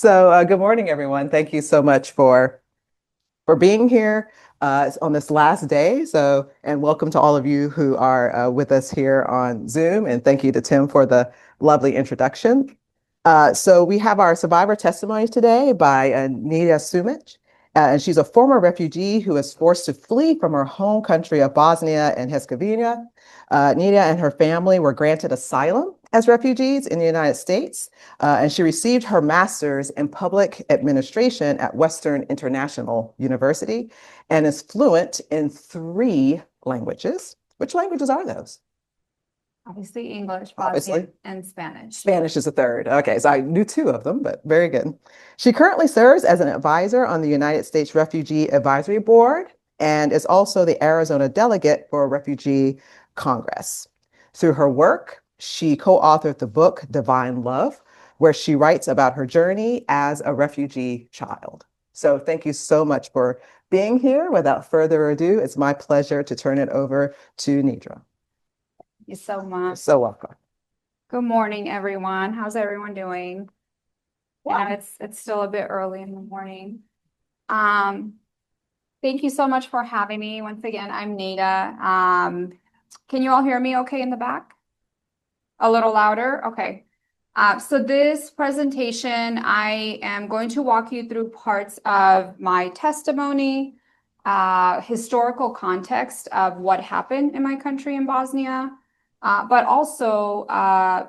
Good morning, everyone. Thank you so much for being here on this last day. And welcome to all of you who are with us here on Zoom. And thank you to Tim for the lovely introduction. We have our survivor testimony today by Nejra Sumic. And she's a former refugee who was forced to flee from her home country of Bosnia and Herzegovina. Nejra and her family were granted asylum as refugees in the United States, and she received her master's in public administration at Western International University and is fluent in 3 languages. Which languages are those? Obviously English, Bosnian, and Spanish. Spanish is a third. Okay, so I knew 2 of them, but very good. She currently serves as an advisor on the United States Refugee Advisory Board and is also the Arizona Delegate for Refugee Congress. Through her work, she co-authored the book Divine Love, where she writes about her journey as a refugee child. So thank you so much for being here. Without further ado, it's my pleasure to turn it over to Nejra. Thank you so much. You're so welcome. Good morning, everyone. How's everyone doing? Wow. Yeah, it's still a bit early in the morning. Thank you so much for having me. Once again, I'm Nejra. Can you all hear me okay in the back? A little louder? Okay. So this presentation, I am going to walk you through parts of my testimony, historical context of what happened in my country in Bosnia, but also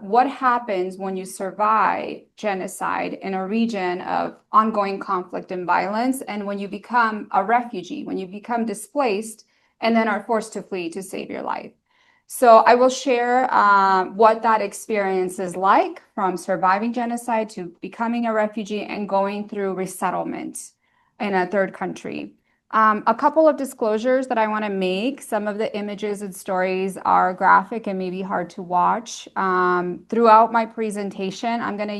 what happens when you survive genocide in a region of ongoing conflict and violence, and when you become a refugee, when you become displaced, and then are forced to flee to save your life. So I will share what that experience is like from surviving genocide to becoming a refugee and going through resettlement in a third country. A couple of disclosures that I want to make. Some of the images and stories are graphic and maybe hard to watch. Throughout my presentation, I'm going to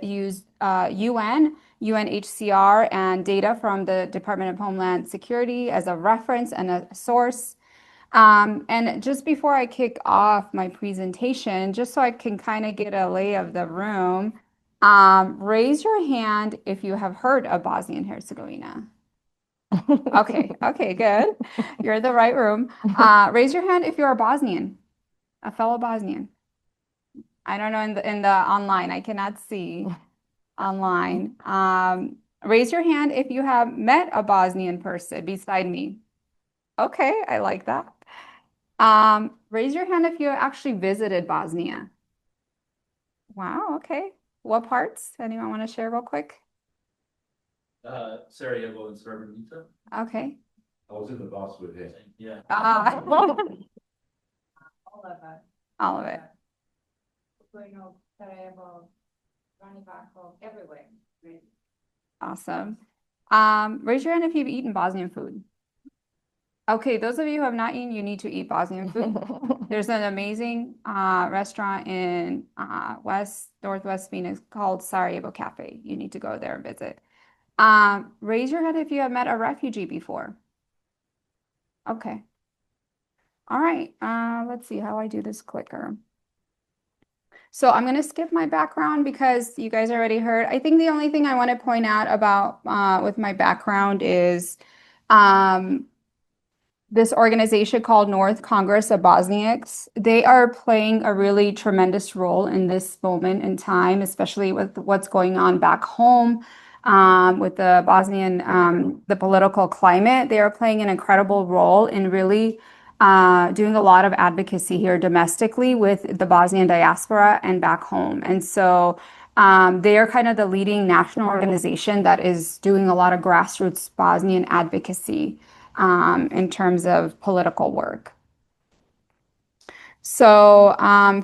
use UNHCR and data from the Department of Homeland Security as a reference and a source. And just before I kick off my presentation, just so I can kind of get a lay of the room, raise your hand if you have heard of Bosnia and Herzegovina. Okay, good. You're in the right room. Raise your hand if you're a Bosnian, a fellow Bosnian. I don't know in the online, I cannot see online. Raise your hand if you have met a Bosnian person beside me. Okay, I like that. Raise your hand if you actually visited Bosnia. Wow, okay. What parts? Anyone want to share real quick? Sarajevo and Srebrenica. Okay. I was in the bus with him. Yeah. All of it. All of it. Sarajevo, Ranivako, everywhere. Awesome. Raise your hand if you've eaten Bosnian food. Okay, those of you who have not eaten, you need to eat Bosnian food. There's an amazing restaurant in Northwest Phoenix called Sarajevo Cafe. You need to go there and visit. Raise your hand if you have met a refugee before. Okay. All right. Let's see how I do this clicker. So I'm going to skip my background because you guys already heard. I think the only thing I want to point out about with my background is this organization called North Congress of Bosniaks. They are playing a really tremendous role in this moment in time, especially with what's going on back home with the Bosnian, the political climate. They are playing an incredible role in really doing a lot of advocacy here domestically with the Bosnian diaspora and back home. And so they are kind of the leading national organization that is doing a lot of grassroots Bosnian advocacy in terms of political work. So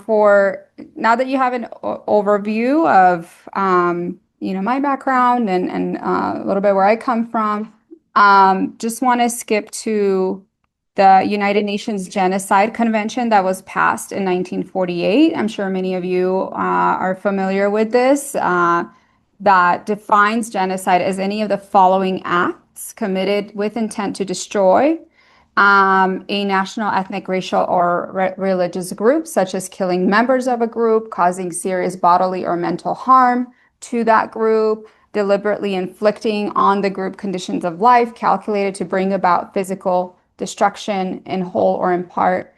for now that you have an overview of my background and a little bit where I come from, just want to skip to the United Nations Genocide Convention that was passed in 1948. I'm sure many of you are familiar with this, that defines genocide as any of the following acts committed with intent to destroy a national, ethnic, racial, or religious group, such as killing members of a group, causing serious bodily or mental harm to that group, deliberately inflicting on the group conditions of life calculated to bring about physical destruction in whole or in part,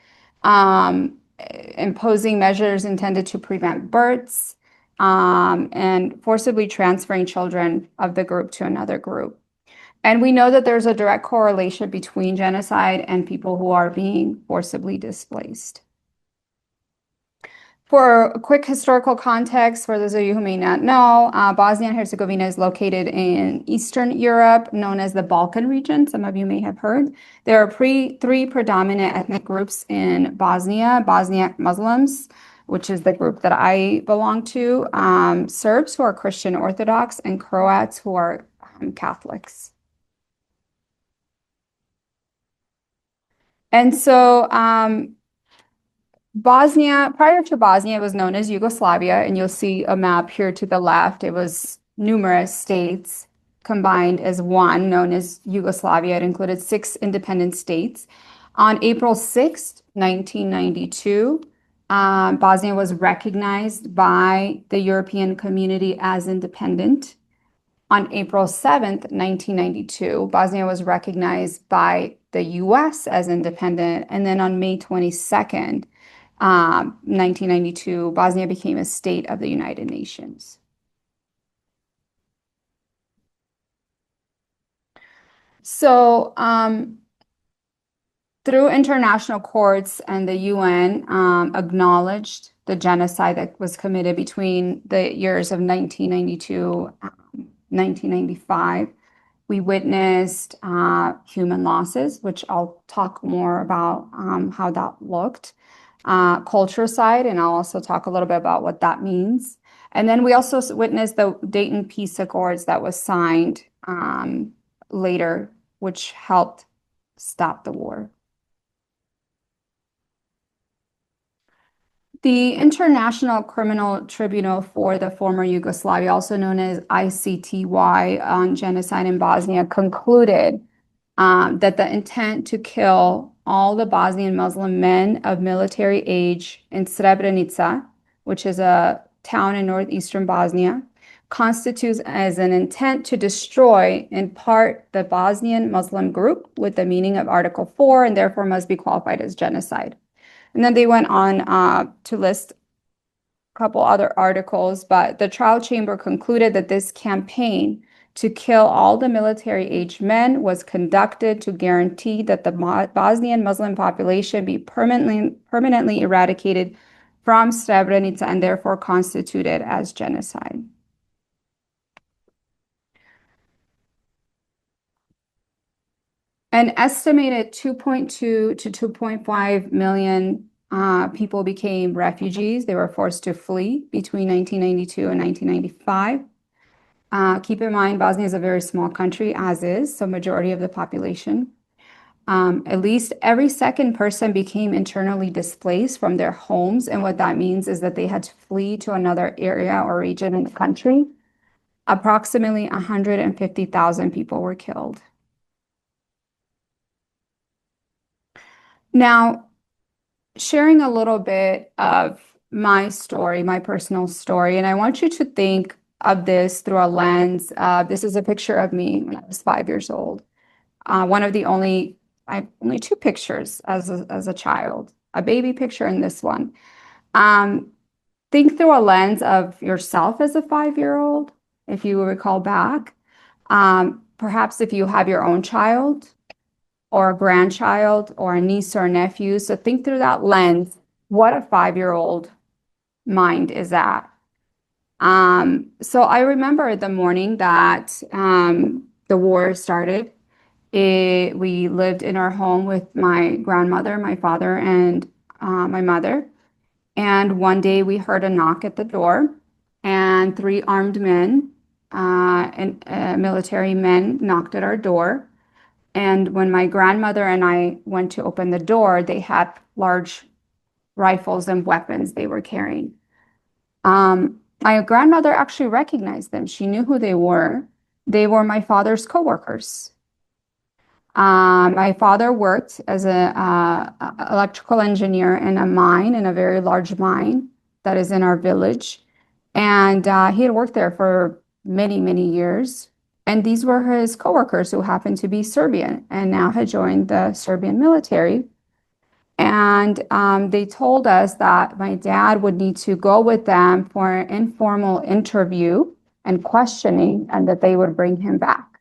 imposing measures intended to prevent births, and forcibly transferring children of the group to another group. And we know that there's a direct correlation between genocide and people who are being forcibly displaced. For a quick historical context, for those of you who may not know, Bosnia and Herzegovina is located in Eastern Europe, known as the Balkan region. Some of you may have heard. There are three predominant ethnic groups in Bosnia: Bosniak Muslims, which is the group that I belong to, Serbs who are Christian Orthodox, and Croats who are Catholics. And so Bosnia, prior to Bosnia, it was known as Yugoslavia, and you'll see a map here to the left. It was numerous states combined as one, known as Yugoslavia. It included 6 independent states. On April 6th, 1992, Bosnia was recognized by the European community as independent. On April 7th, 1992, Bosnia was recognized by the US as independent. And then on May 22nd, 1992, Bosnia became a state of the United Nations. So through international courts and the UN acknowledged the genocide that was committed between the years of 1992 and 1995. We witnessed human losses, which I'll talk more about how that looked. Culture side, and I'll also talk a little bit about what that means. And then we also witnessed the Dayton Peace Accords that was signed later, which helped stop the war. The International Criminal Tribunal for the former Yugoslavia, also known as ICTY on genocide in Bosnia, concluded that the intent to kill all the Bosnian Muslim men of military age in Srebrenica, which is a town in northeastern Bosnia, constitutes as an intent to destroy in part the Bosnian Muslim group with the meaning of Article 4 and therefore must be qualified as genocide. And then they went on to list a couple other articles, but the trial chamber concluded that this campaign to kill all the military-aged men was conducted to guarantee that the Bosnian Muslim population be permanently eradicated from Srebrenica and therefore constituted as genocide. An estimated 2.2 to 2.5 million people became refugees. They were forced to flee between 1992 and 1995. Keep in mind, Bosnia is a very small country, as is, so majority of the population. At least every second person became internally displaced from their homes, and what that means is that they had to flee to another area or region in the country. Approximately 150,000 people were killed. Now, sharing a little bit of my story, my personal story, and I want you to think of this through a lens. This is a picture of me when I was 5 years old. One of the I have only 2 pictures as a child, a baby picture and this one. Think through a lens of yourself as a 5-year-old, if you recall back. Perhaps if you have your own child, or a grandchild, or a niece or a nephew. So think through that lens, what a 5-year-old mind is at. So I remember the morning that the war started. We lived in our home with my grandmother, my father, and my mother. And one day we heard a knock at the door, and 3 armed men, and military men, knocked at our door. And when my grandmother and I went to open the door, they had large rifles and weapons they were carrying. My grandmother actually recognized them. She knew who they were. They were my father's coworkers. My father worked as an electrical engineer in a mine, in a very large mine that is in our village. And he had worked there for many, many years. And these were his coworkers who happened to be Serbian and now had joined the Serbian military. And they told us that my dad would need to go with them for an informal interview and questioning, and that they would bring him back.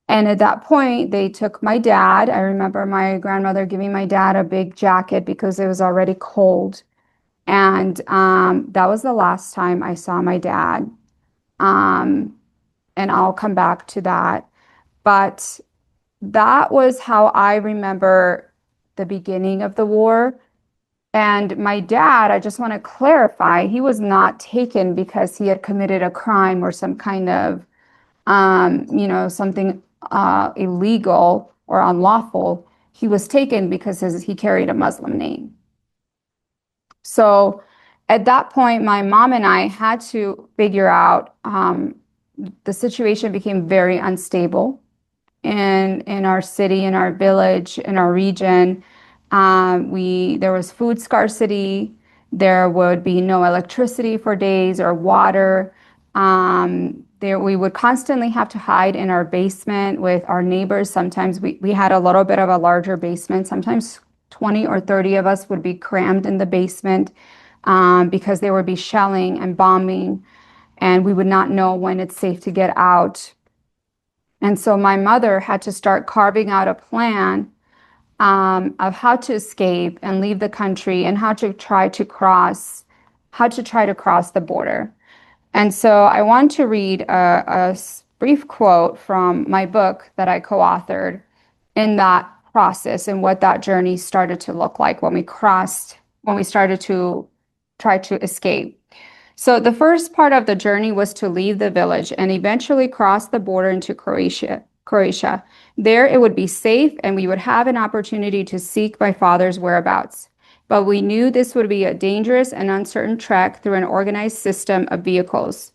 And at that point, they took my dad. I remember my grandmother giving my dad a big jacket because it was already cold. And that was the last time I saw my dad. And I'll come back to that. But that was how I remember the beginning of the war. And my dad, I just want to clarify, he was not taken because he had committed a crime or some kind of, something illegal or unlawful. He was taken because he carried a Muslim name. So at that point, my mom and I had to figure out, the situation became very unstable in our city, in our village, in our region. There was food scarcity. There would be no electricity for days or water. We would constantly have to hide in our basement with our neighbors. Sometimes we had a little bit of a larger basement. Sometimes 20 or 30 of us would be crammed in the basement because there would be shelling and bombing, and we would not know when it's safe to get out. And so my mother had to start carving out a plan of how to escape and leave the country and how to try to cross the border. And so I want to read a brief quote from my book that I co-authored in that process and what that journey started to look like when we started to try to escape. So the first part of the journey was to leave the village and eventually cross the border into Croatia. There it would be safe and we would have an opportunity to seek my father's whereabouts. But we knew this would be a dangerous and uncertain trek through an organized system of vehicles.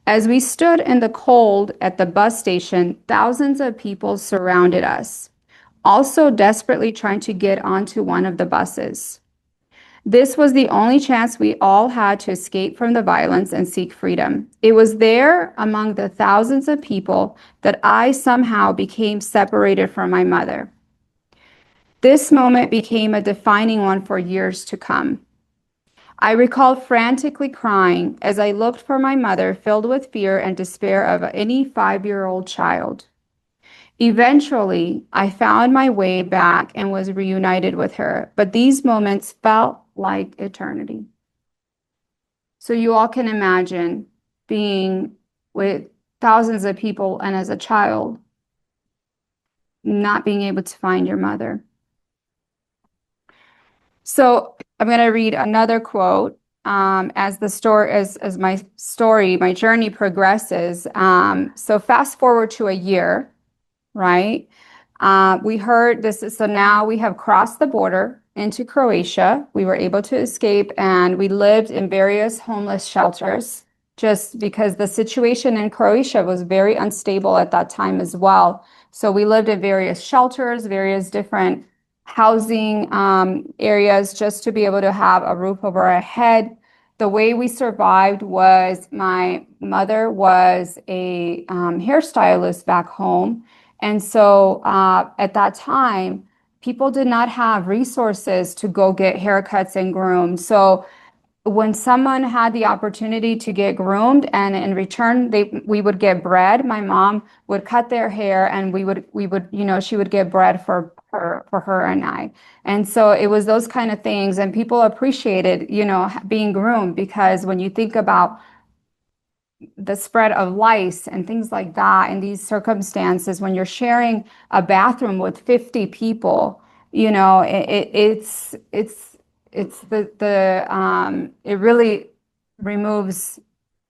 As we stood in the cold at the bus station, thousands of people surrounded us, also desperately trying to get onto one of the buses. This was the only chance we all had to escape from the violence and seek freedom. It was there, among the thousands of people, that I somehow became separated from my mother. This moment became a defining one for years to come. I recall frantically crying as I looked for my mother, filled with fear and despair of any 5-year-old child. Eventually, I found my way back and was reunited with her, but these moments felt like eternity. So you all can imagine being with thousands of people and as a child, not being able to find your mother. So I'm going to read another quote as my journey progresses. So fast forward to a year, right? We heard this. So now we have crossed the border into Croatia. We were able to escape and we lived in various homeless shelters just because the situation in Croatia was very unstable at that time as well. So we lived in various shelters, various different housing areas just to be able to have a roof over our head. The way we survived was my mother was a hairstylist back home. And so at that time, people did not have resources to go get haircuts and groomed. So when someone had the opportunity to get groomed and in return we would get bread, my mom would cut their hair and we would she would get bread for her and I. And so it was those kind of things, and people appreciated being groomed, because when you think about the spread of lice and things like that in these circumstances, when you're sharing a bathroom with 50 people, it really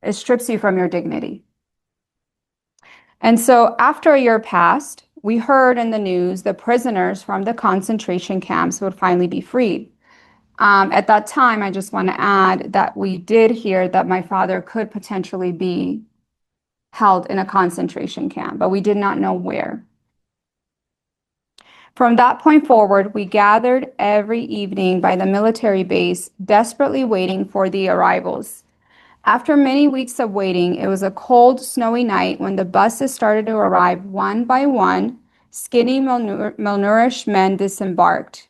it strips you from your dignity. And so after a year passed, we heard in the news the prisoners from the concentration camps would finally be freed. At that time, I just want to add that we did hear that my father could potentially be held in a concentration camp, but we did not know where. From that point forward, we gathered every evening by the military base, desperately waiting for the arrivals. After many weeks of waiting, it was a cold, snowy night when the buses started to arrive one by one. Skinny, malnourished men disembarked,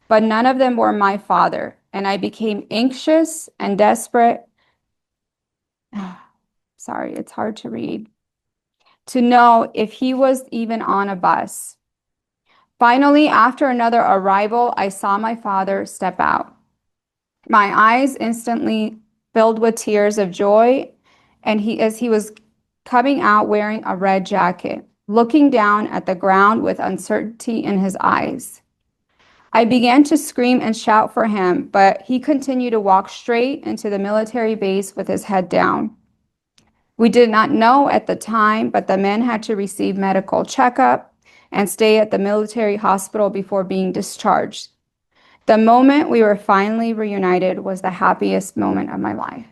but none of them were my father, and I became anxious and desperate. Sorry, it's hard to read. To know if he was even on a bus. Finally, after another arrival, I saw my father step out. My eyes instantly filled with tears of joy, and as he was coming out wearing a red jacket, looking down at the ground with uncertainty in his eyes. I began to scream and shout for him, but he continued to walk straight into the military base with his head down. We did not know at the time, but the men had to receive medical checkup and stay at the military hospital before being discharged. The moment we were finally reunited was the happiest moment of my life.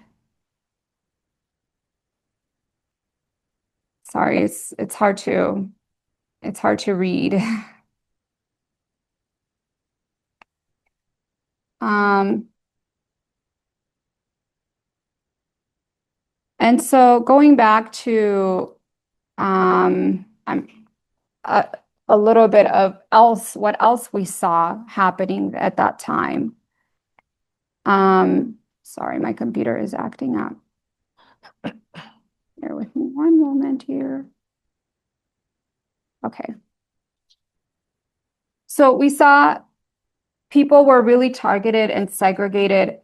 Sorry, it's hard to read. And so going back to I'm a little bit of what else we saw happening at that time. Sorry, my computer is acting up. Bear with me one moment here. Okay. So we saw people were really targeted and segregated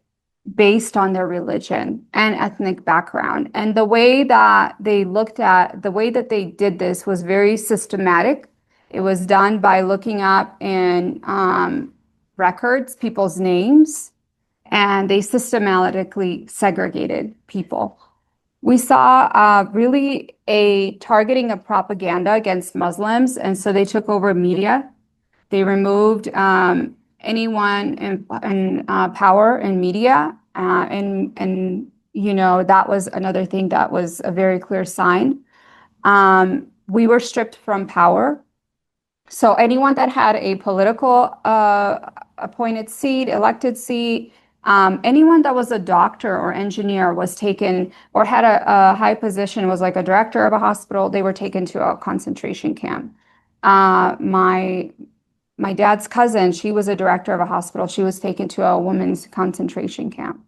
based on their religion and ethnic background. And the way that they did this was very systematic. It was done by looking up in records, people's names, and they systematically segregated people. We saw really a targeting of propaganda against Muslims, and so they took over media. They removed anyone in power in media, and you know that was another thing that was a very clear sign. We were stripped from power, so anyone that had a political appointed seat, elected seat, anyone that was a doctor or engineer was taken, or had a high position, was like a director of a hospital, they were taken to a concentration camp. My dad's cousin, she was a director of a hospital. She was taken to a women's concentration camp.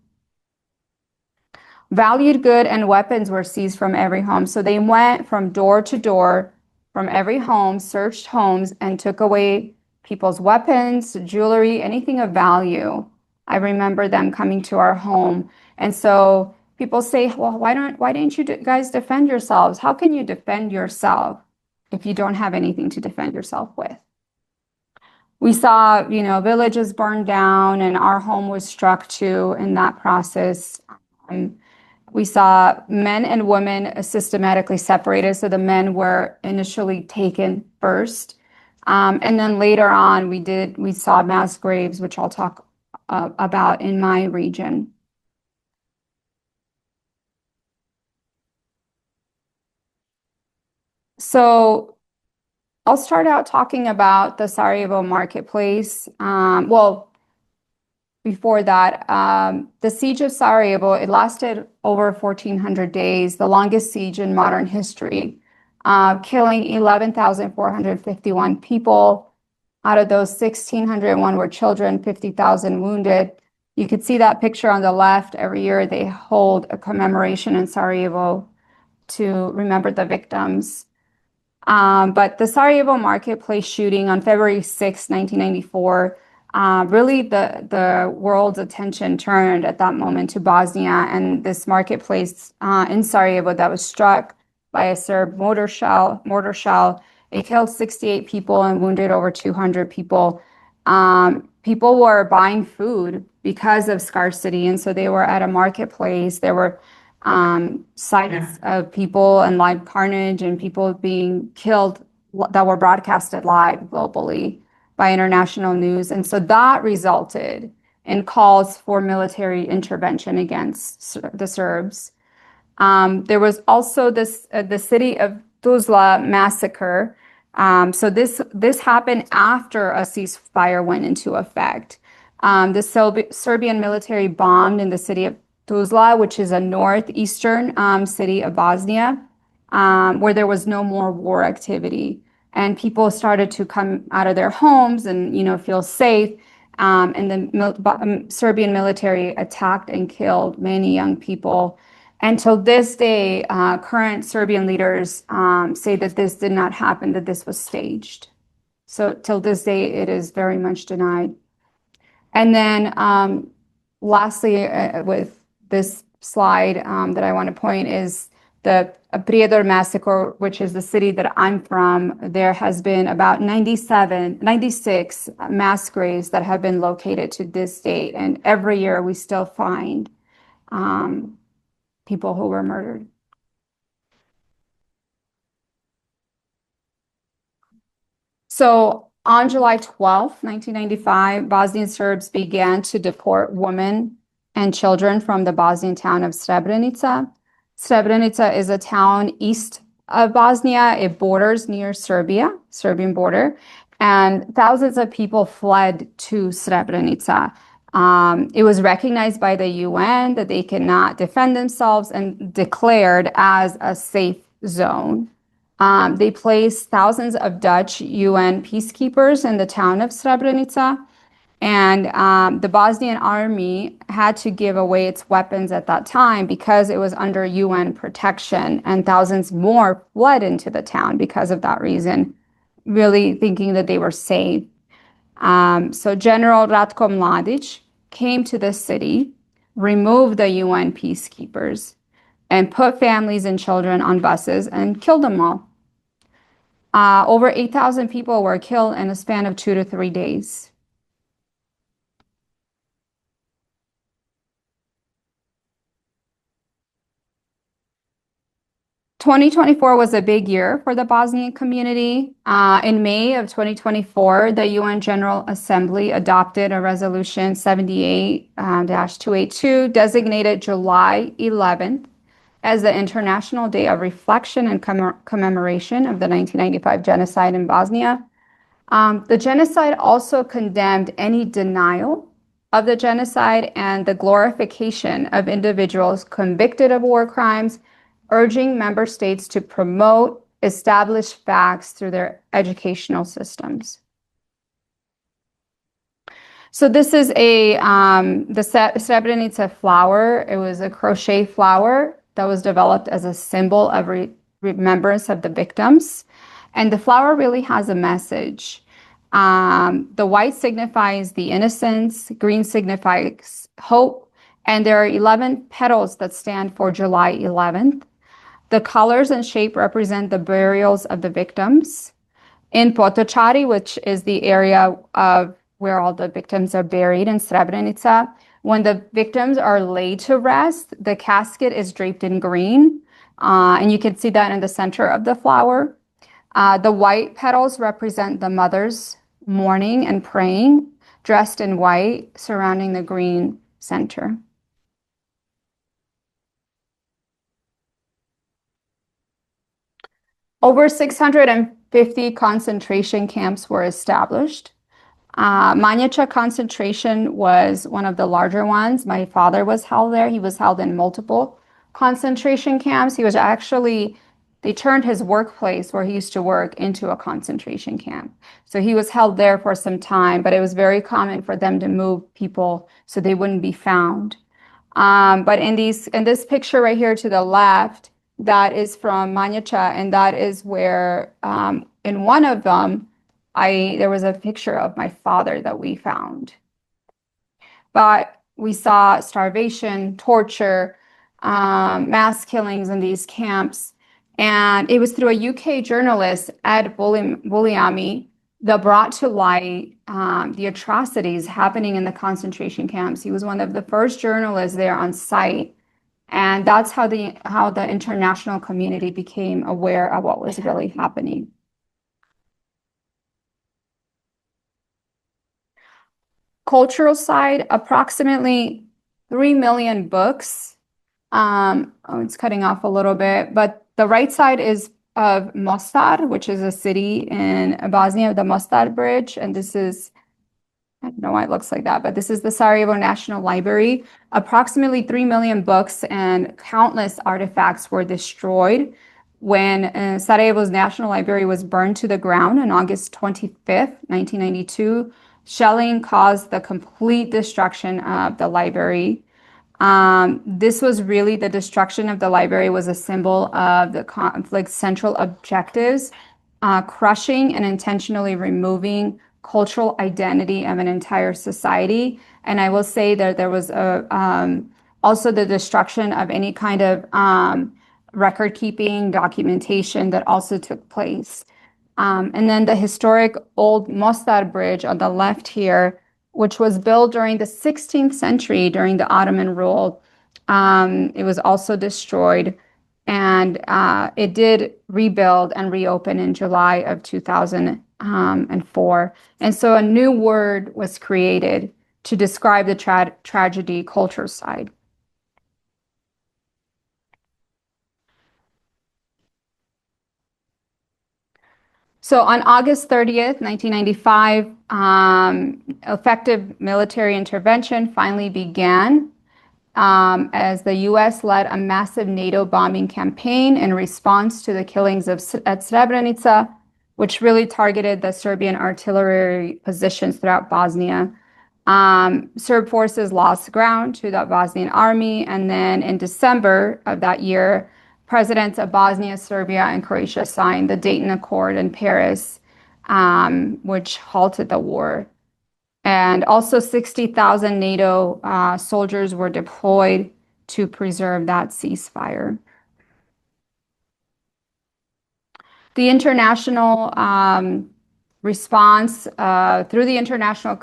Valued good and weapons were seized from every home. So they went from door to door, from every home, searched homes, and took away people's weapons, jewelry, anything of value. I remember them coming to our home. And so people say, well, why didn't you guys defend yourselves? How can you defend yourself if you don't have anything to defend yourself with? We saw, villages burned down, and our home was struck too in that process. We saw men and women systematically separated. So the men were initially taken first. And then later on, we saw mass graves, which I'll talk about in my region. So I'll start out talking about the Sarajevo marketplace. Before that, the siege of Sarajevo, it lasted over 1,400 days, the longest siege in modern history, killing 11,451 people. Out of those, 1,601 were children, 50,000 wounded. You could see that picture on the left. Every year they hold a commemoration in Sarajevo to remember the victims. But the Sarajevo marketplace shooting on February 6, 1994, really the world's attention turned at that moment to Bosnia and this marketplace in Sarajevo that was struck by a Serb mortar shell. It killed 68 people and wounded over 200 people. People were buying food because of scarcity, and so they were at a marketplace. There were sights of people and live carnage and people being killed that were broadcasted live globally by international news. And so that resulted in calls for military intervention against the Serbs. There was also the city of Tuzla massacre. So this happened after a ceasefire went into effect. The Serbian military bombed in the city of Tuzla, which is a northeastern city of Bosnia, where there was no more war activity. And people started to come out of their homes and, feel safe. And the Serbian military attacked and killed many young people. And till this day, current Serbian leaders say that this did not happen, that this was staged. So till this day, it is very much denied. And then lastly, with this slide that I want to point is the Prijedor massacre, which is the city that I'm from. There has been about 96 mass graves that have been located to this date. And every year we still find people who were murdered. So on July 12th, 1995, Bosnian Serbs began to deport women and children from the Bosnian town of Srebrenica. Srebrenica is a town east of Bosnia. It borders near Serbia, Serbian border, and thousands of people fled to Srebrenica. It was recognized by the UN that they cannot defend themselves and declared as a safe zone. They placed thousands of Dutch UN peacekeepers in the town of Srebrenica, and the Bosnian army had to give away its weapons at that time because it was under UN protection, and thousands more fled into the town because of that reason, really thinking that they were safe. So General Ratko Mladic came to the city, removed the UN peacekeepers, and put families and children on buses and killed them all. Over 8,000 people were killed in a span of 2 to 3 days. 2024 was a big year for the Bosnian community. In May of 2024, the UN General Assembly adopted a resolution 78-282, designated July 11th as the International Day of Reflection and Commemoration of the 1995 genocide in Bosnia. The genocide also condemned any denial of the genocide and the glorification of individuals convicted of war crimes, urging member states to promote established facts through their educational systems. So this is the Srebrenica flower. It was a crochet flower that was developed as a symbol of remembrance of the victims. And the flower really has a message. The white signifies the innocence, green signifies hope, and there are 11 petals that stand for July 11th. The colors and shape represent the burials of the victims. In Potočari, which is the area of where all the victims are buried in Srebrenica, when the victims are laid to rest, the casket is draped in green, and you can see that in the center of the flower. The white petals represent the mothers mourning and praying, dressed in white, surrounding the green center. Over 650 concentration camps were established. Manjača concentration was one of the larger ones. My father was held there. He was held in multiple concentration camps. They turned his workplace where he used to work into a concentration camp. So he was held there for some time, but it was very common for them to move people so they wouldn't be found. But in this picture right here to the left, that is from Manjača, and that is where in one of them, there was a picture of my father that we found. But we saw starvation, torture, mass killings in these camps. And it was through a UK journalist, Ed Buliami, that brought to light the atrocities happening in the concentration camps. He was one of the first journalists there on site. And that's how the international community became aware of what was really happening. Cultural side, approximately 3 million books. It's cutting off a little bit, but the right side is of Mostar, which is a city in Bosnia, the Mostar Bridge, and this is I don't know why it looks like that, but this is the Sarajevo National Library. Approximately 3 million books and countless artifacts were destroyed when Sarajevo's National Library was burned to the ground on August 25th, 1992. Shelling caused the complete destruction of the library. This was really the destruction of the library was a symbol of the conflict's central objectives, crushing and intentionally removing cultural identity of an entire society. And I will say that there was also the destruction of any kind of record keeping documentation that also took place. And then the historic old Mostar Bridge on the left here, which was built during the 16th century during the Ottoman rule. It was also destroyed, and it did rebuild and reopen in July of 2004. And so a new word was created to describe the tragedy culture side. So on August 30th, 1995, effective military intervention finally began as the U.S. led a massive NATO bombing campaign in response to the killings at Srebrenica, which really targeted the Serbian artillery positions throughout Bosnia. Serb forces lost ground to the Bosnian army, and then in December of that year, presidents of Bosnia, Serbia, and Croatia signed the Dayton Accord in Paris, which halted the war. And also 60,000 NATO soldiers were deployed to preserve that ceasefire. The international response through the international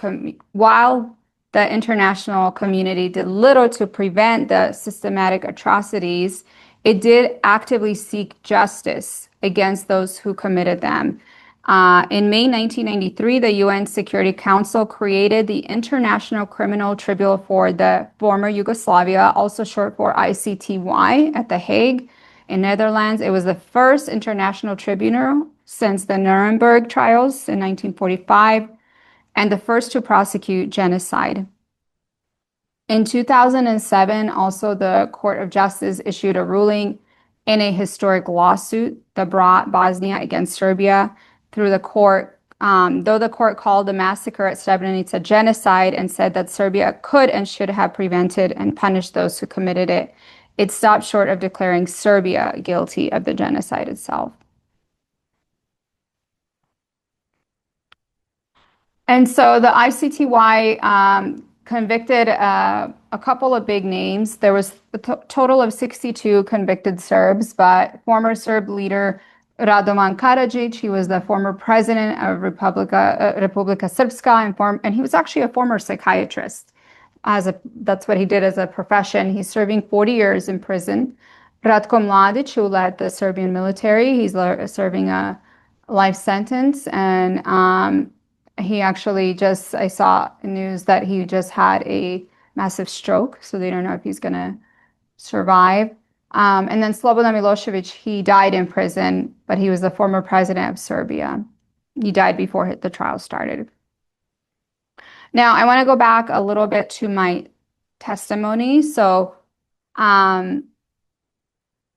while the international community did little to prevent the systematic atrocities, it did actively seek justice against those who committed them. In May 1993, the UN Security Council created the International Criminal Tribunal for the former Yugoslavia, also short for ICTY, at The Hague in Netherlands. It was the first international tribunal since the Nuremberg trials in 1945 and the first to prosecute genocide. In 2007, also the Court of Justice issued a ruling in a historic lawsuit that brought Bosnia against Serbia through the court, though the court called the massacre at Srebrenica genocide and said that Serbia could and should have prevented and punished those who committed it. It stopped short of declaring Serbia guilty of the genocide itself. And so the ICTY convicted a couple of big names. There was a total of 62 convicted Serbs, but former Serb leader Radovan Karadzic, he was the former president of Republika Srpska, and he was actually a former psychiatrist. That's what he did as a profession. He's serving 40 years in prison. Ratko Mladic, who led the Serbian military, he's serving a life sentence, and he actually I saw news that he just had a massive stroke, so they don't know if he's going to survive. And then Slobodan Milosevic, he died in prison, but he was the former president of Serbia. He died before the trial started. Now, I want to go back a little bit to my testimony. So, after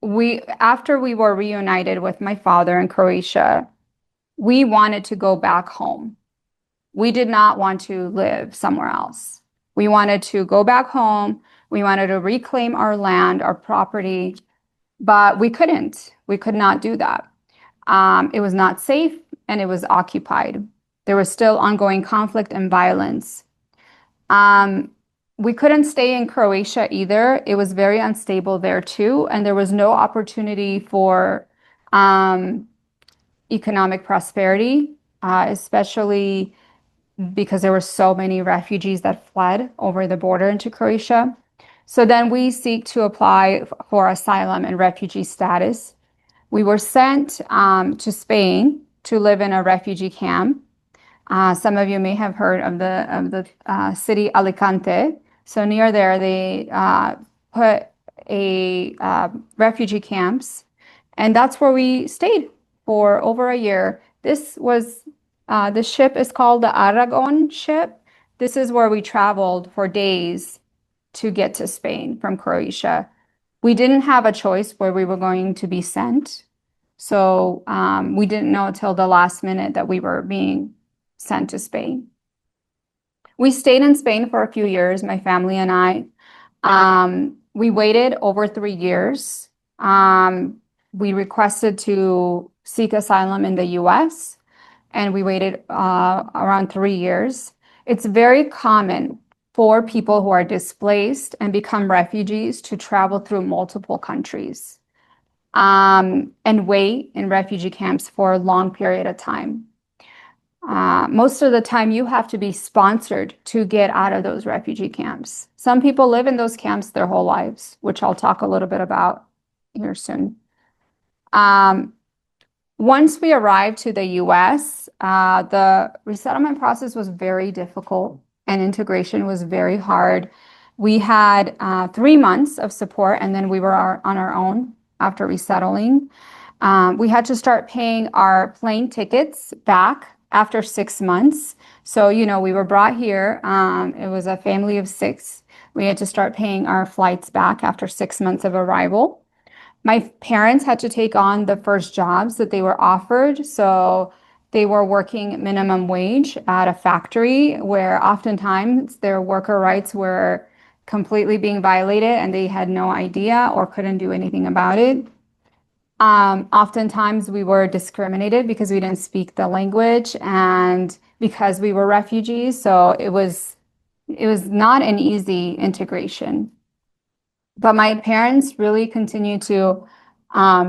we were reunited with my father in Croatia, we wanted to go back home. We did not want to live somewhere else. We wanted to go back home. We wanted to reclaim our land, our property, but we couldn't. We could not do that. It was not safe and it was occupied. There was still ongoing conflict and violence. We couldn't stay in Croatia either. It was very unstable there too, and there was no opportunity for economic prosperity, especially because there were so many refugees that fled over the border into Croatia. So then we seek to apply for asylum and refugee status. We were sent to Spain to live in a refugee camp. Some of you may have heard of the city Alicante. So near there, they put a refugee camps, and that's where we stayed for over a year. The ship is called the Aragon ship. This is where we traveled for days to get to Spain from Croatia. We didn't have a choice where we were going to be sent. So we didn't know until the last minute that we were being sent to Spain. We stayed in Spain for a few years, my family and I. We waited over 3 years. We requested to seek asylum in the US, and we waited around 3 years. It's very common for people who are displaced and become refugees to travel through multiple countries and wait in refugee camps for a long period of time. Most of the time, you have to be sponsored to get out of those refugee camps. Some people live in those camps their whole lives, which I'll talk a little bit about here soon. Once we arrived to the US, the resettlement process was very difficult and integration was very hard. We had 3 months of support, and then we were on our own after resettling. We had to start paying our plane tickets back after 6 months. So, we were brought here. It was a family of 6. We had to start paying our flights back after 6 months of arrival. My parents had to take on the first jobs that they were offered. So they were working minimum wage at a factory where oftentimes their worker rights were completely being violated and they had no idea or couldn't do anything about it. Oftentimes we were discriminated because we didn't speak the language and because we were refugees. So it was not an easy integration. But my parents really continued to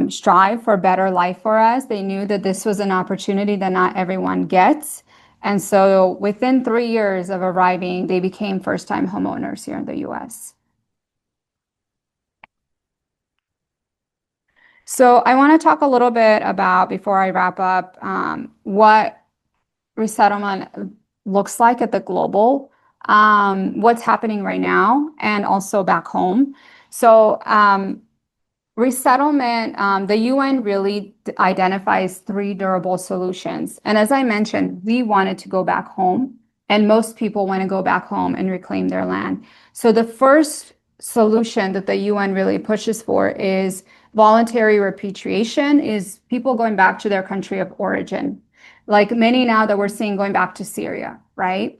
strive for a better life for us. They knew that this was an opportunity that not everyone gets. And so within 3 years of arriving, they became first-time homeowners here in the US. So I want to talk a little bit about, before I wrap up, what resettlement looks like at the global, what's happening right now, and also back home. So resettlement, the UN really identifies 3 durable solutions. And as I mentioned, we wanted to go back home, and most people want to go back home and reclaim their land. So the first solution that the UN really pushes for is voluntary repatriation, is people going back to their country of origin. Like many now that we're seeing going back to Syria, right?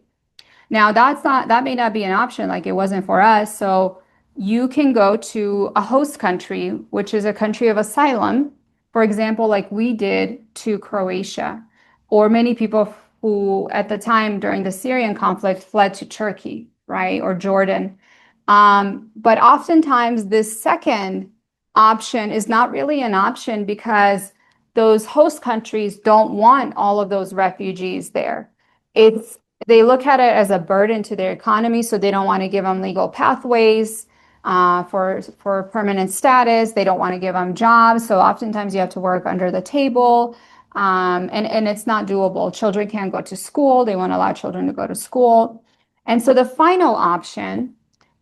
Now that may not be an option, like it wasn't for us. So you can go to a host country, which is a country of asylum, for example, like we did to Croatia, or many people who at the time during the Syrian conflict fled to Turkey, right, or Jordan. But oftentimes this second option is not really an option because those host countries don't want all of those refugees there. They look at it as a burden to their economy, so they don't want to give them legal pathways for permanent status. They don't want to give them jobs, so oftentimes you have to work under the table, and it's not doable. Children can't go to school. They want to allow children to go to school. And so the final option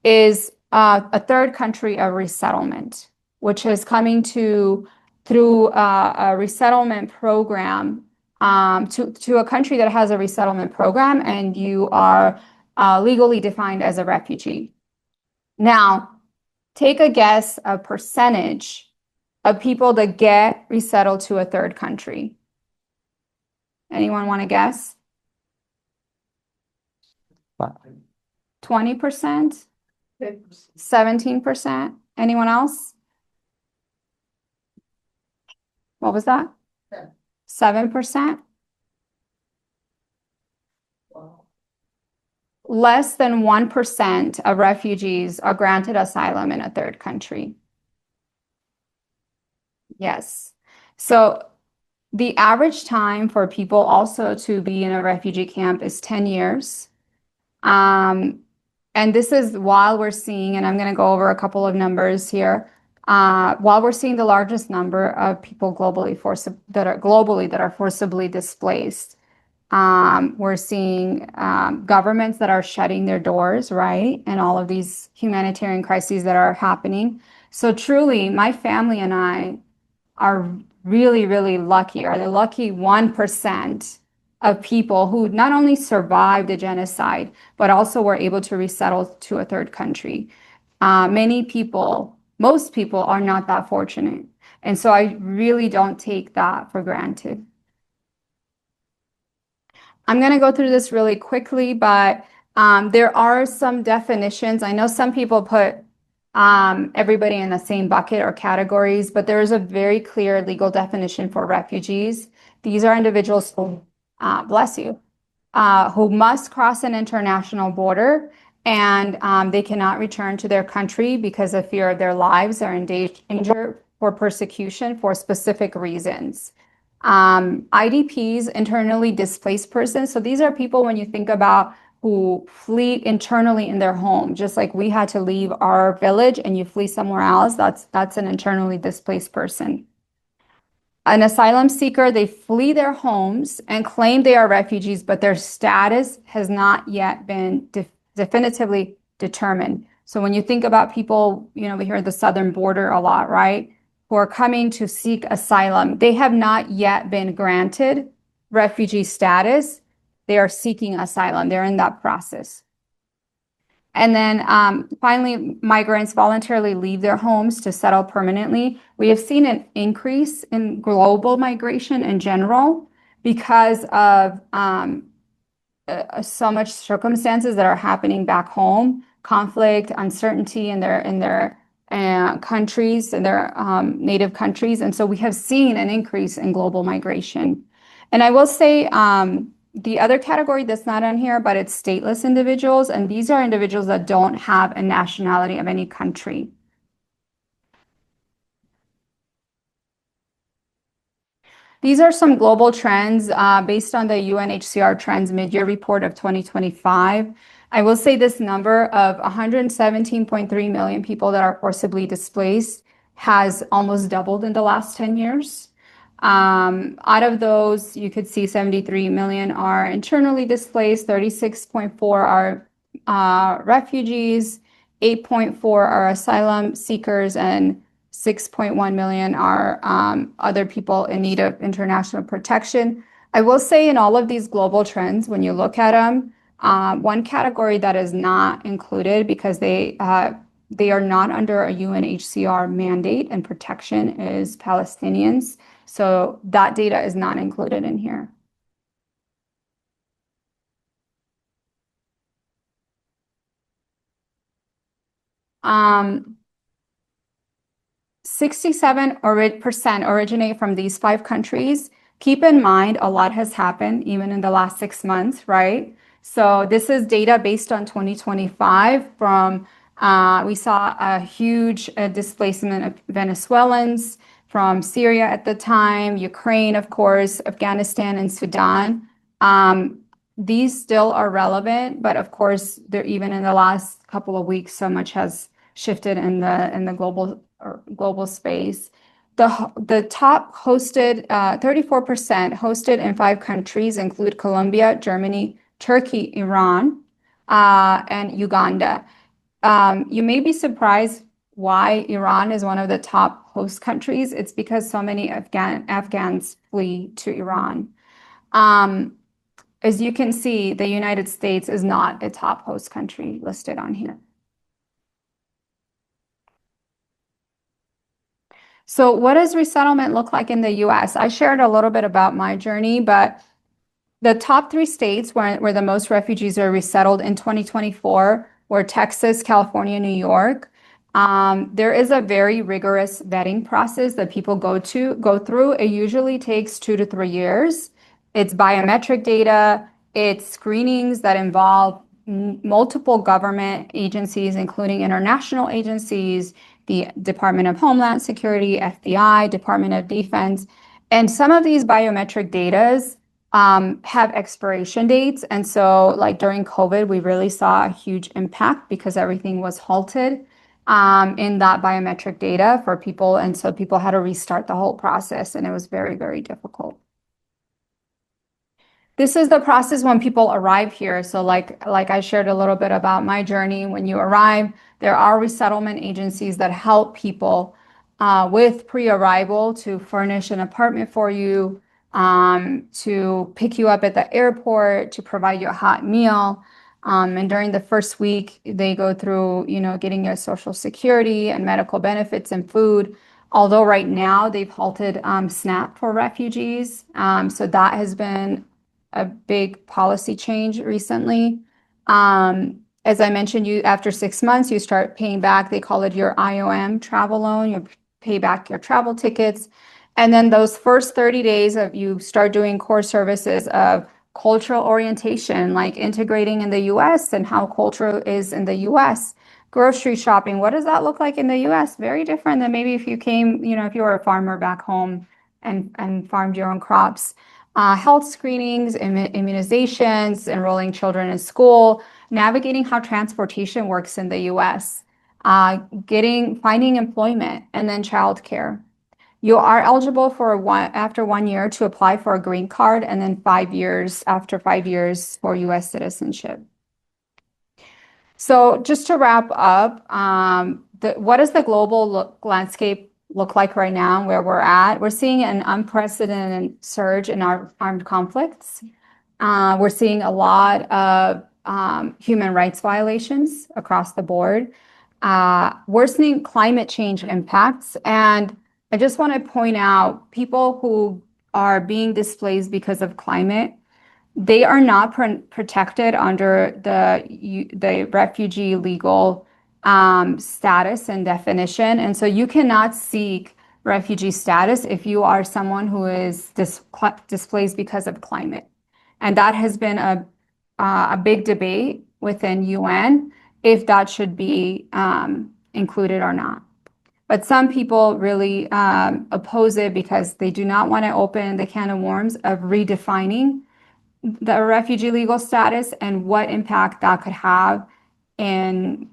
is a third country of resettlement, which is coming through a resettlement program to a country that has a resettlement program, and you are legally defined as a refugee. Now, take a guess of percentage of people that get resettled to a third country. Anyone want to guess? 20%? 17%? Anyone else? What was that? 7%? Wow. Less than 1% of refugees are granted asylum in a third country. Yes. So the average time for people also to be in a refugee camp is 10 years. And this is while we're seeing, and I'm going to go over a couple of numbers here, while we're seeing the largest number of people that are forcibly displaced. We're seeing governments that are shutting their doors, right? And all of these humanitarian crises that are happening. So truly, my family and I are really, really lucky, are the lucky 1% of people who not only survived the genocide, but also were able to resettle to a third country. Many people, most people are not that fortunate. And so I really don't take that for granted. I'm going to go through this really quickly, but there are some definitions. I know some people put everybody in the same bucket or categories, but there is a very clear legal definition for refugees. These are individuals who, bless you, who must cross an international border, and they cannot return to their country because of fear of their lives or in danger for persecution for specific reasons. IDPs, internally displaced persons. So these are people, when you think about, who flee internally in their home, just like we had to leave our village and you flee somewhere else, that's an internally displaced person. An asylum seeker, they flee their homes and claim they are refugees, but their status has not yet been definitively determined. So when you think about people, we hear the southern border a lot, right? Who are coming to seek asylum, they have not yet been granted refugee status. They are seeking asylum. They're in that process. And then finally, migrants voluntarily leave their homes to settle permanently. We have seen an increase in global migration in general because of so much circumstances that are happening back home, conflict, uncertainty in their countries, in their native countries. And so we have seen an increase in global migration. And I will say, the other category that's not on here, but it's stateless individuals. And these are individuals that don't have a nationality of any country. These are some global trends based on the UNHCR Trends Mid-Year Report of 2025. I will say this number of 117.3 million people that are forcibly displaced has almost doubled in the last 10 years. Out of those, you could see 73 million are internally displaced, 36.4 are refugees, 8.4 are asylum seekers, and 6.1 million are other people in need of international protection. I will say in all of these global trends, when you look at them, one category that is not included because they are not under a UNHCR mandate and protection is Palestinians. So that data is not included in here. Um, 67% originate from these 5 countries. Keep in mind, a lot has happened even in the last 6 months, right? So this is data based on 2025 from, we saw a huge displacement of Venezuelans from Syria at the time, Ukraine, of course, Afghanistan, and Sudan. These still are relevant, but of course, they're even in the last couple of weeks, so much has shifted in the global space. The top hosted 34% hosted in 5 countries include Colombia, Germany, Turkey, Iran, and Uganda. You may be surprised why Iran is one of the top host countries. It's because so many Afghans flee to Iran. As you can see, the United States is not a top host country listed on here. So what does resettlement look like in the US? I shared a little bit about my journey, but the top 3 states where the most refugees are resettled in 2024 were Texas, California, New York. There is a very rigorous vetting process that people go through. It usually takes 2 to 3 years. It's biometric data, it's screenings that involve multiple government agencies, including international agencies, the Department of Homeland Security, FBI, Department of Defense. And some of these biometric datas have expiration dates. And so like during COVID, we really saw a huge impact because everything was halted in that biometric data for people. And so people had to restart the whole process, and it was very, very difficult. This is the process when people arrive here. So like I shared a little bit about my journey. When you arrive, there are resettlement agencies that help people with pre-arrival to furnish an apartment for you, to pick you up at the airport, to provide you a hot meal. And during the first week, they go through, getting your social security and medical benefits and food. Although right now they've halted SNAP for refugees. So that has been a big policy change recently. As I mentioned, after 6 months, you start paying back, they call it your IOM travel loan. You pay back your travel tickets. And then those first 30 days of you start doing core services of cultural orientation, like integrating in the US and how culture is in the US. Grocery shopping, what does that look like in the US? Very different than maybe if you came, if you were a farmer back home and farmed your own crops. Health screenings, immunizations, enrolling children in school, navigating how transportation works in the US, finding employment, and then childcare. You are eligible after 1 year to apply for a green card, and then after 5 years for US citizenship. So just to wrap up, what does the global landscape look like right now where we're at? We're seeing an unprecedented surge in our armed conflicts. We're seeing a lot of human rights violations across the board, worsening climate change impacts. And I just want to point out people who are being displaced because of climate, they are not protected under the refugee legal status and definition. And so you cannot seek refugee status if you are someone who is displaced because of climate. And that has been a big debate within UN if that should be included or not. But some people really oppose it because they do not want to open the can of worms of redefining the refugee legal status and what impact that could have in,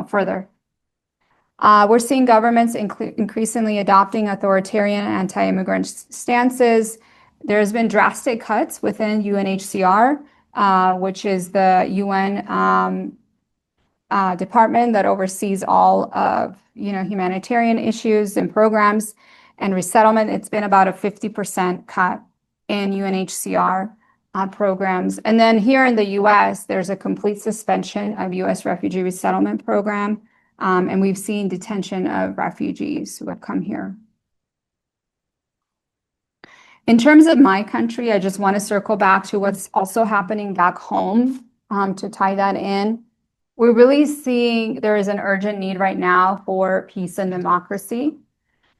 further. We're seeing governments increasingly adopting authoritarian and anti-immigrant stances. There's been drastic cuts within UNHCR, which is the UN department that oversees all of humanitarian issues and programs and resettlement. It's been about a 50% cut in UNHCR programs. And then here in the US, there's a complete suspension of US refugee resettlement program. And we've seen detention of refugees who have come here. In terms of my country, I just want to circle back to what's also happening back home to tie that in. We're really seeing there is an urgent need right now for peace and democracy.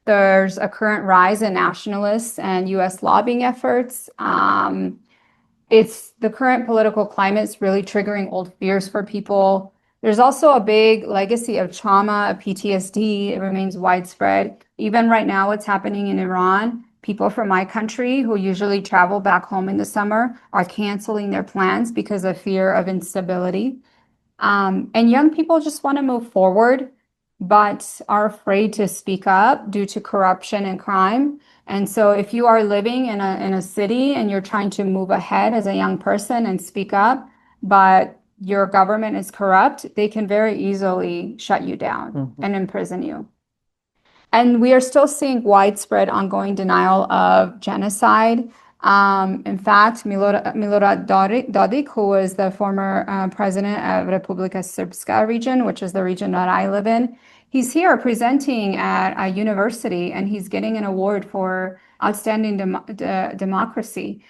There's a current rise in nationalists and US lobbying efforts. It's the current political climate is really triggering old fears for people. There's also a big legacy of trauma, PTSD. It remains widespread. Even right now, what's happening in Iran, people from my country who usually travel back home in the summer are canceling their plans because of fear of instability. And young people just want to move forward, but are afraid to speak up due to corruption and crime. And so if you are living in a city and you're trying to move ahead as a young person and speak up, but your government is corrupt, they can very easily shut you down and imprison you. And we are still seeing widespread ongoing denial of genocide. In fact, Milorad Dodik, who was the former president of Republika Srpska region, which is the region that I live in, he's here presenting at a university, and he's getting an award for outstanding democracy,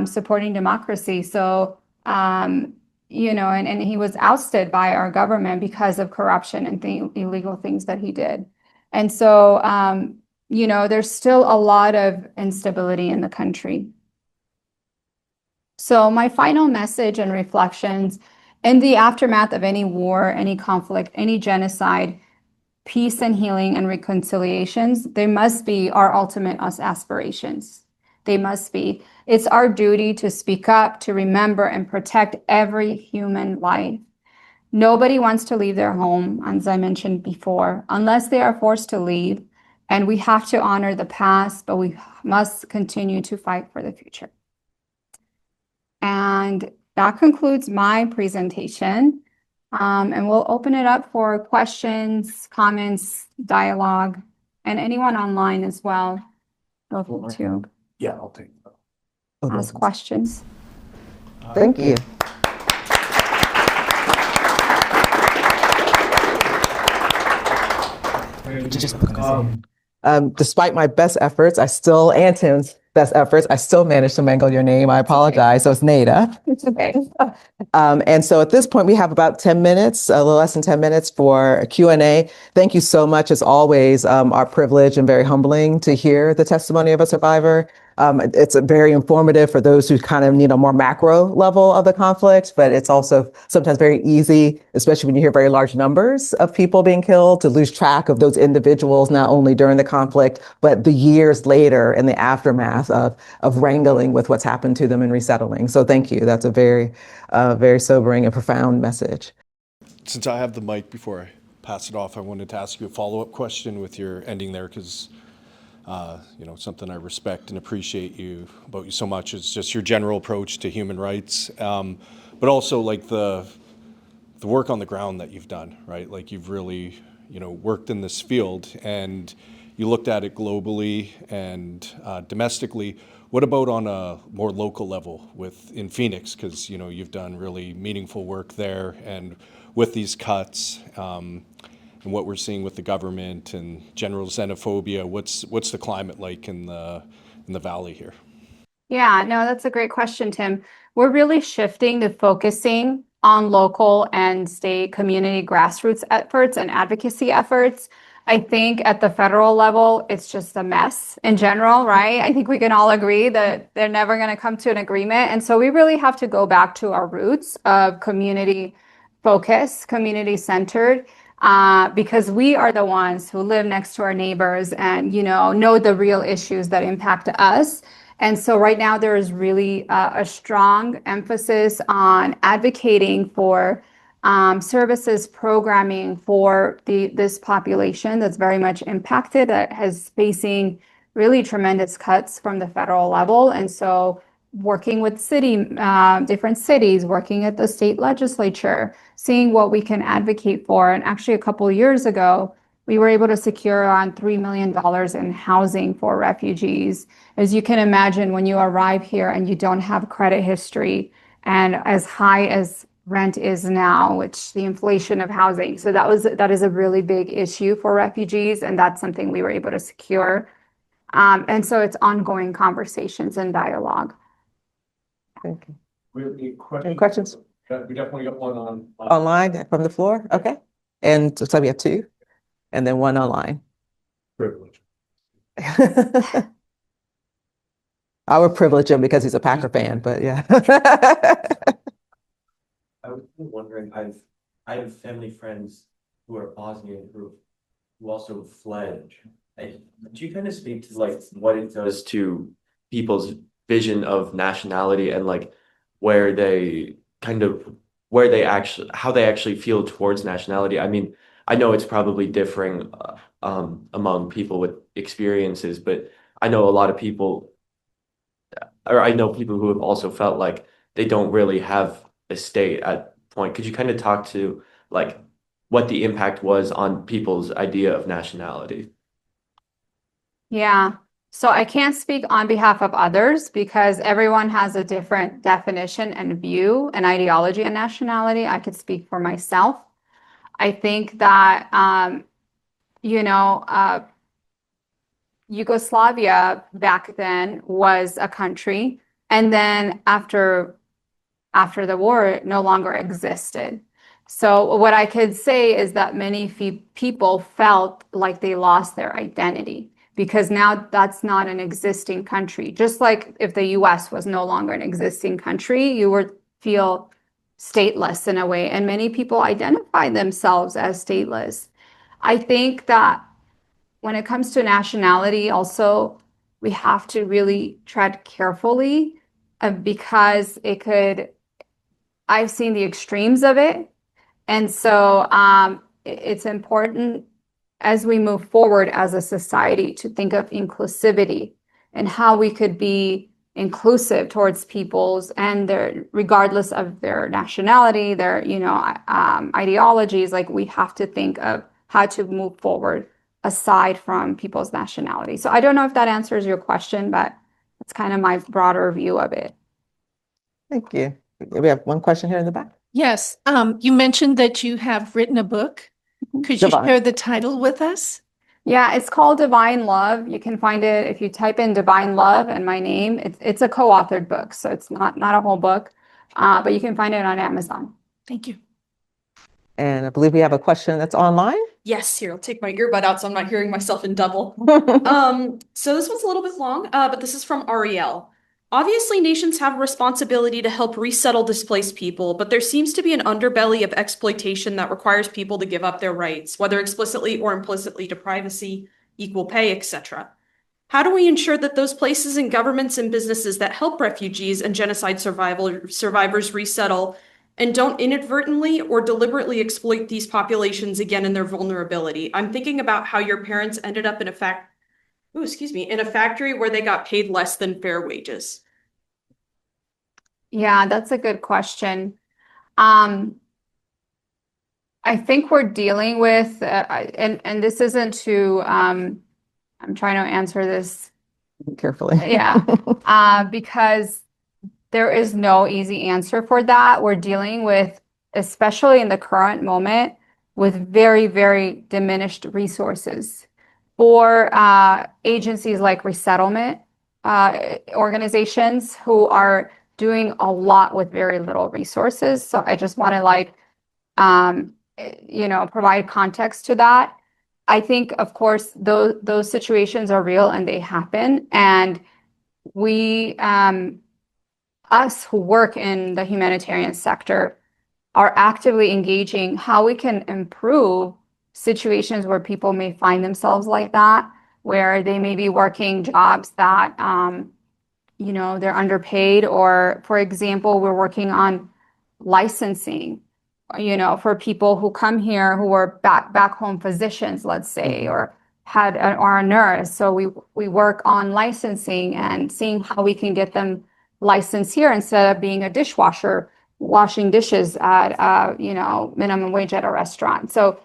supporting democracy. So, and he was ousted by our government because of corruption and illegal things that he did. And so, there's still a lot of instability in the country. So my final message and reflections: in the aftermath of any war, any conflict, any genocide, peace and healing and reconciliations, they must be our ultimate aspirations. They must be. It's our duty to speak up, to remember and protect every human life. Nobody wants to leave their home, as I mentioned before, unless they are forced to leave. And we have to honor the past, but we must continue to fight for the future. And that concludes my presentation. And we'll open it up for questions, comments, dialogue, and anyone online as well. Feel free to. Yeah, I'll take that. ask questions. Thank you. Despite my best efforts, and Tim's best efforts, I still managed to mangle your name. I apologize. So it's Nejra. It's okay. And so at this point, we have about 10 minutes, a little less than 10 minutes for a Q&A. Thank you so much. It's always our privilege and very humbling to hear the testimony of a survivor. It's very informative for those who kind of need a more macro level of the conflict, but it's also sometimes very easy, especially when you hear very large numbers of people being killed, to lose track of those individuals, not only during the conflict, but the years later in the aftermath of wrangling with what's happened to them and resettling. So thank you. That's a very sobering and profound message. Since I have the mic, before I pass it off, I wanted to ask you a follow-up question with your ending there, because something I respect and appreciate about you so much is just your general approach to human rights, but also like the work on the ground that you've done, right? Like you've really, worked in this field and you looked at it globally and domestically. What about on a more local level in Phoenix? Because, you've done really meaningful work there, and with these cuts, and what we're seeing with the government and general xenophobia, what's the climate like in the valley here? Yeah, no, that's a great question, Tim. We're really shifting to focusing on local and state community grassroots efforts and advocacy efforts. I think at the federal level, it's just a mess in general, right? I think we can all agree that they're never going to come to an agreement. And so we really have to go back to our roots of community focus, community centered, because we are the ones who live next to our neighbors and, know the real issues that impact us. And so right now there is really a strong emphasis on advocating for services, programming for this population that's very much impacted, that has facing really tremendous cuts from the federal level. And so working with different cities, working at the state legislature, seeing what we can advocate for. And actually a couple of years ago, we were able to secure around $3 million in housing for refugees. As you can imagine, when you arrive here and you don't have credit history, and as high as rent is now, which the inflation of housing. So that is a really big issue for refugees, and that's something we were able to secure. And so it's ongoing conversations and dialogue. Thank you. We have any questions? Any questions? We definitely got one Online from the floor? Okay. And so we have two, and then one online. privilege. I would privilege him because he's a Packer fan, but yeah. I was wondering, I have family friends who are Bosnian who also fled. Do you kind of speak to like what it does to people's vision of nationality and like how they actually feel towards nationality? I mean, I know it's probably differing among people with experiences, but I know a lot of people, or I know people who have also felt like they don't really have a state at point. Could you kind of talk to like what the impact was on people's idea of nationality? Yeah. So I can't speak on behalf of others because everyone has a different definition and view and ideology and nationality. I could speak for myself. I think that, Yugoslavia back then was a country, and then after the war, it no longer existed. So what I could say is that many people felt like they lost their identity because now that's not an existing country. Just like if the US was no longer an existing country, you would feel stateless in a way. And many people identify themselves as stateless. I think that when it comes to nationality, also, we have to really tread carefully because I've seen the extremes of it. And so it's important as we move forward as a society to think of inclusivity and how we could be inclusive towards peoples and regardless of their nationality, their ideologies. Like we have to think of how to move forward aside from people's nationality. So I don't know if that answers your question, but That's kind of my broader view of it. Thank you. We have one question here in the back. Yes, you mentioned that you have written a book. Could you Divine. share the title with us? Yeah, it's called Divine Love. You can find it if you type in Divine Love and my name. It's a co-authored book, so it's not a whole book, but you can find it on Amazon. Thank you. And I believe we have a question that's online. Yes, here, I'll take my earbud out so I'm not hearing myself in double. So this one's a little bit long, but this is from Ariel. Obviously, nations have a responsibility to help resettle displaced people, but there seems to be an underbelly of exploitation that requires people to give up their rights, whether explicitly or implicitly, to privacy, equal pay, etc. How do we ensure that those places and governments and businesses that help refugees and genocide survivors resettle and don't inadvertently or deliberately exploit these populations again in their vulnerability? I'm thinking about how your parents ended up in a factory where they got paid less than fair wages. Yeah, that's a good question. I think we're dealing with, and this isn't to, I'm trying to answer this Carefully. Yeah. Because there is no easy answer for that. We're dealing with, especially in the current moment, with very, very diminished resources. For agencies like resettlement organizations who are doing a lot with very little resources. So I just want to provide context to that. I think, of course, those situations are real and they happen. And we, us who work in the humanitarian sector, are actively engaging how we can improve situations where people may find themselves like that, where they may be working jobs that, they're underpaid. Or, for example, we're working on licensing, for people who come here who are back home physicians, let's say, or are a nurse. So we work on licensing and seeing how we can get them licensed here instead of being a dishwasher, washing dishes at minimum wage at a restaurant. So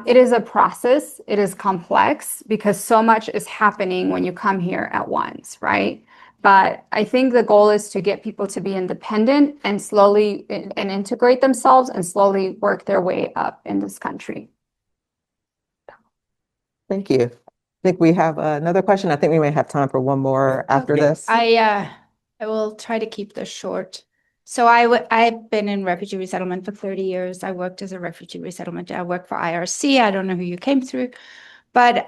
it is a process. It is complex because so much is happening when you come here at once, right? But I think the goal is to get people to be independent and slowly and integrate themselves and slowly work their way up in this country. Thank you. I think we have another question. I think we may have time for one more after this. I will try to keep this short. So I've been in refugee resettlement for 30 years. I worked as a refugee resettlement. I worked for IRC. I don't know who you came through, but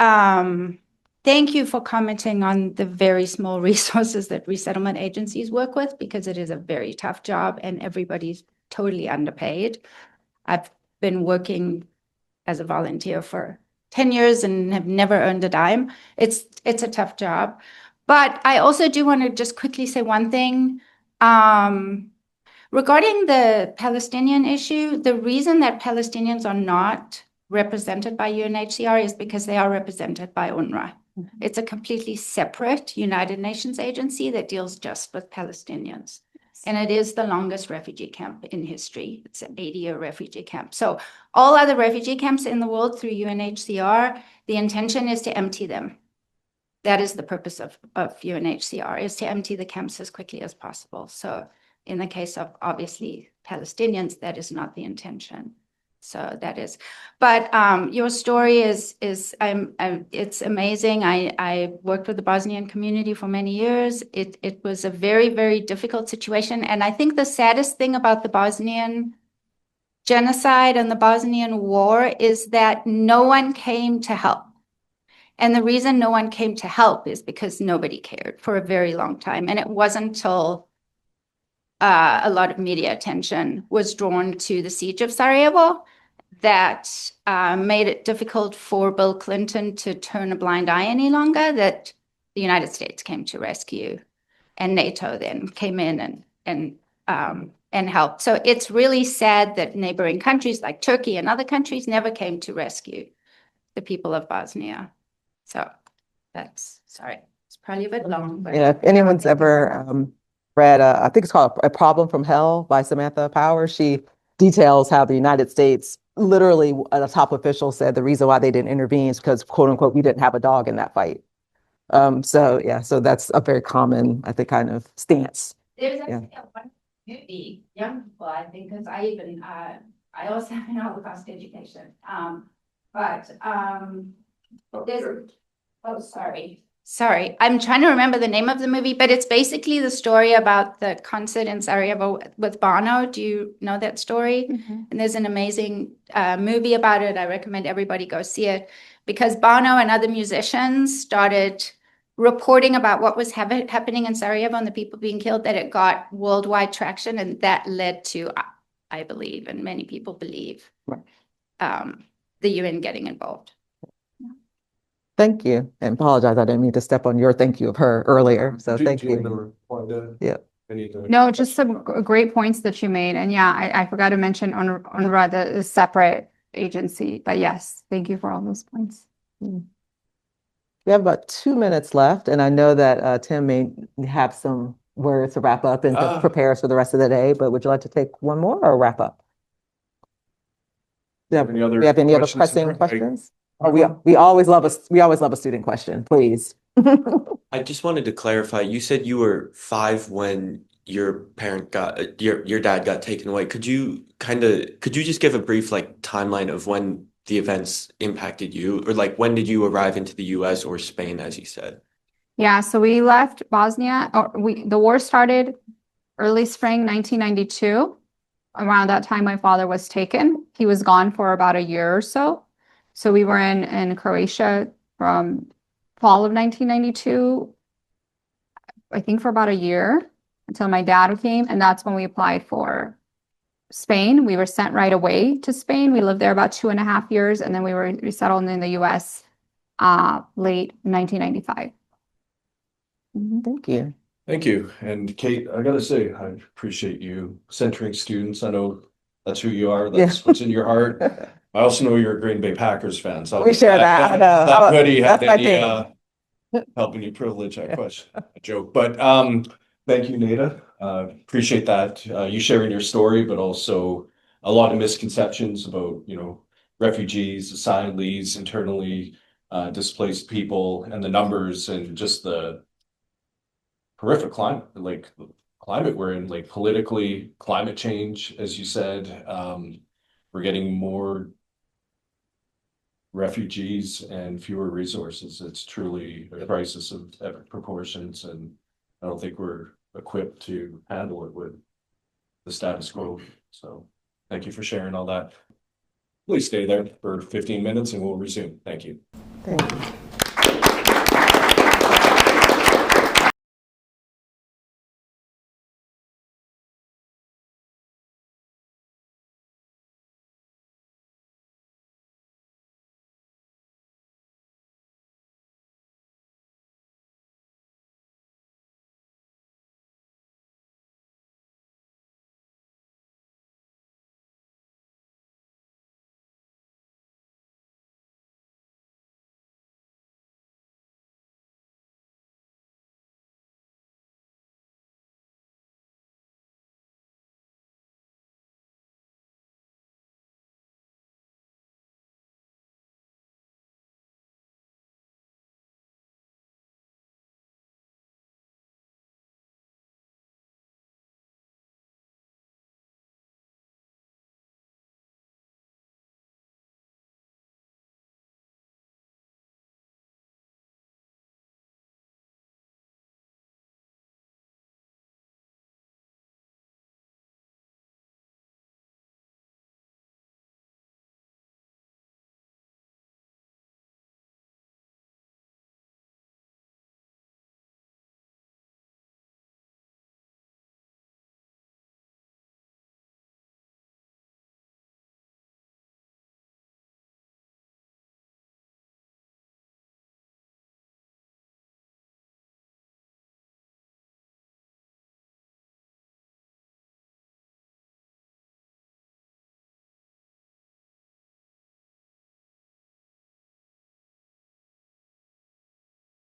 thank you for commenting on the very small resources that resettlement agencies work with, because it is a very tough job and everybody's totally underpaid. I've been working as a volunteer for 10 years and have never earned a dime. It's a tough job. But I also do want to just quickly say one thing. Regarding the Palestinian issue, the reason that Palestinians are not represented by UNHCR is because they are represented by UNRWA. It's a completely separate United Nations agency that deals just with Palestinians. And it is the longest refugee camp in history. It's an 80-year refugee camp. So all other refugee camps in the world through UNHCR, the intention is to empty them. That is the purpose of UNHCR, is to empty the camps as quickly as possible. So in the case of, obviously, Palestinians, that is not the intention. So that is, but your story is it's amazing. I worked with the Bosnian community for many years. It was a very, very difficult situation. And I think the saddest thing about the Bosnian genocide and the Bosnian war is that no one came to help. And the reason no one came to help is because nobody cared for a very long time. And it wasn't until a lot of media attention was drawn to the siege of Sarajevo that made it difficult for Bill Clinton to turn a blind eye any longer, that the United States came to rescue, and NATO then came in and helped. So it's really sad that neighboring countries like Turkey and other countries never came to rescue the people of Bosnia. So that's, sorry, it's probably a bit long. But Yeah, if anyone's ever read, I think it's called A Problem from Hell by Samantha Power, she details how the United States, literally a top official said the reason why they didn't intervene is because, quote unquote, we didn't have a dog in that fight. So yeah, so that's a very common, I think, kind of stance. There's Yeah. actually a one movie, young people, I think, because I even, I also have an Holocaust education. There's, oh, sorry. Sorry, I'm trying to remember the name of the movie, but it's basically the story about the concert in Sarajevo with Bono. Do you know that story? And there's an amazing movie about it. I recommend everybody go see it because Bono and other musicians started reporting about what was happening in Sarajevo and the people being killed, that it got worldwide traction, and that led to, I believe, and many people believe, the UN getting involved. Thank you. And apologize, I didn't mean to step on your thank you of her earlier. So thank Do you you. want to Yeah. No, just some great points that you made. And yeah, I forgot to mention UNRWA, the separate agency. But yes, thank you for all those points. We have about 2 minutes left, and I know that Tim may have some words to wrap up and to prepare us for the rest of the day, but would you like to take one more or wrap up? Yeah. Any other We have any other questions? pressing questions? Oh, we always love a student question, please. I just wanted to clarify, you said you were 5 when your parent got your dad got taken away. Could you just give a brief like timeline of when the events impacted you, or like when did you arrive into the US or Spain, as you said? Yeah, so we left Bosnia, the war started early spring 1992. Around that time, my father was taken. He was gone for about a year or so. So we were in Croatia from fall of 1992, I think for about a year until my dad came. And that's when we applied for Spain. We were sent right away to Spain. We lived there about 2.5 years, and then we were resettled in the US late 1995. Thank you. Thank you. And Kate, I gotta say, I appreciate you centering students. I know that's who you are. That's what's in your heart. I also know you're a Green Bay Packers fan. So We share that. I know. That hoodie had That's my any helping you privilege, I question, a joke. But thank you, Nejra. Appreciate that. You sharing your story, but also a lot of misconceptions about, refugees, asylees, internally displaced people, and the numbers, and just the horrific climate we're in, like politically, climate change, as you said. We're getting more refugees and fewer resources. It's truly a crisis of epic proportions, and I don't think we're equipped to handle it with the status quo. So thank you for sharing all that. Please stay there for 15 minutes and we'll resume. Thank you. Thank you.